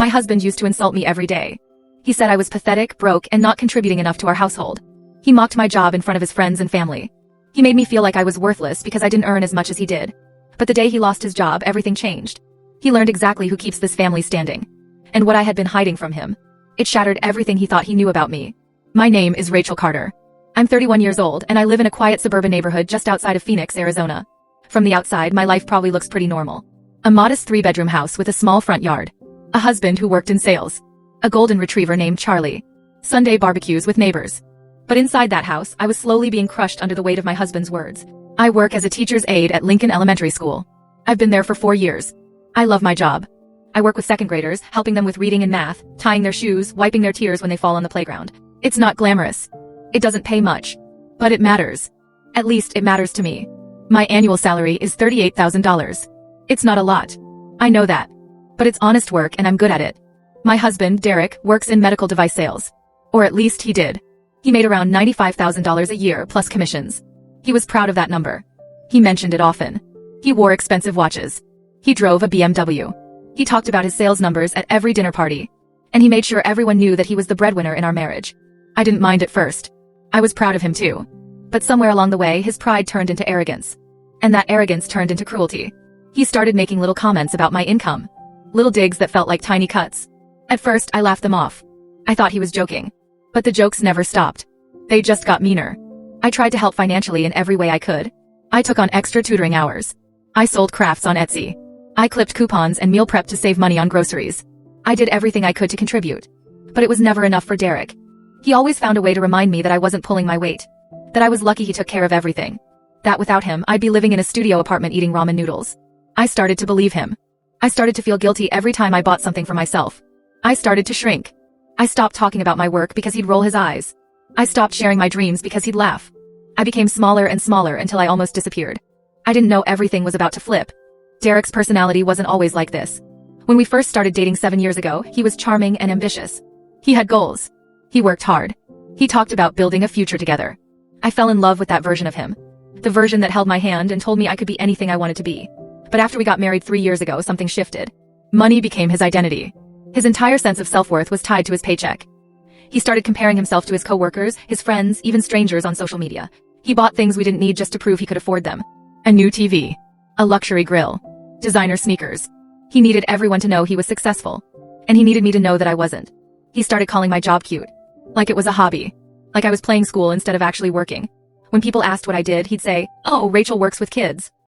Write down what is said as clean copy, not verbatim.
My husband used to insult me every day. He said I was pathetic, broke, and not contributing enough to our household. He mocked my job in front of his friends and family. He made me feel like I was worthless because I didn't earn as much as he did. But the day he lost his job, everything changed. He learned exactly who keeps this family standing. And what I had been hiding from him. It shattered everything he thought he knew about me. My name is Rachel Carter. I'm 31 years old and I live in a quiet suburban neighborhood just outside of Phoenix, Arizona. From the outside, my life probably looks pretty normal. A modest 3-bedroom house with a small front yard. A husband who worked in sales. A golden retriever named Charlie. Sunday barbecues with neighbors. But inside that house, I was slowly being crushed under the weight of my husband's words. I work as a teacher's aide at Lincoln Elementary School. I've been there for 4 years. I love my job. I work with second graders, helping them with reading and math, tying their shoes, wiping their tears when they fall on the playground. It's not glamorous. It doesn't pay much. But it matters. At least it matters to me. My annual salary is $38,000. It's not a lot. I know that. But it's honest work and I'm good at it. My husband, Derek, works in medical device sales. Or at least he did. He made around $95,000 a year plus commissions. He was proud of that number. He mentioned it often. He wore expensive watches. He drove a BMW. He talked about his sales numbers at every dinner party. And he made sure everyone knew that he was the breadwinner in our marriage. I didn't mind at first. I was proud of him too. But somewhere along the way, his pride turned into arrogance. And that arrogance turned into cruelty. He started making little comments about my income. Little digs that felt like tiny cuts. At first, I laughed them off. I thought he was joking. But the jokes never stopped. They just got meaner. I tried to help financially in every way I could. I took on extra tutoring hours. I sold crafts on Etsy. I clipped coupons and meal prepped to save money on groceries. I did everything I could to contribute. But it was never enough for Derek. He always found a way to remind me that I wasn't pulling my weight. That I was lucky he took care of everything. That without him, I'd be living in a studio apartment eating ramen noodles. I started to believe him. I started to feel guilty every time I bought something for myself. I started to shrink. I stopped talking about my work because he'd roll his eyes. I stopped sharing my dreams because he'd laugh. I became smaller and smaller until I almost disappeared. I didn't know everything was about to flip. Derek's personality wasn't always like this. When we first started dating 7 years ago, he was charming and ambitious. He had goals. He worked hard. He talked about building a future together. I fell in love with that version of him. The version that held my hand and told me I could be anything I wanted to be. But after we got married 3 years ago, something shifted. Money became his identity. His entire sense of self-worth was tied to his paycheck. He started comparing himself to his coworkers, his friends, even strangers on social media. He bought things we didn't need just to prove he could afford them. A new TV. A luxury grill. Designer sneakers. He needed everyone to know he was successful. And he needed me to know that I wasn't. He started calling my job cute. Like it was a hobby. Like I was playing school instead of actually working. When people asked what I did, he'd say, "Oh, Rachel works with kids."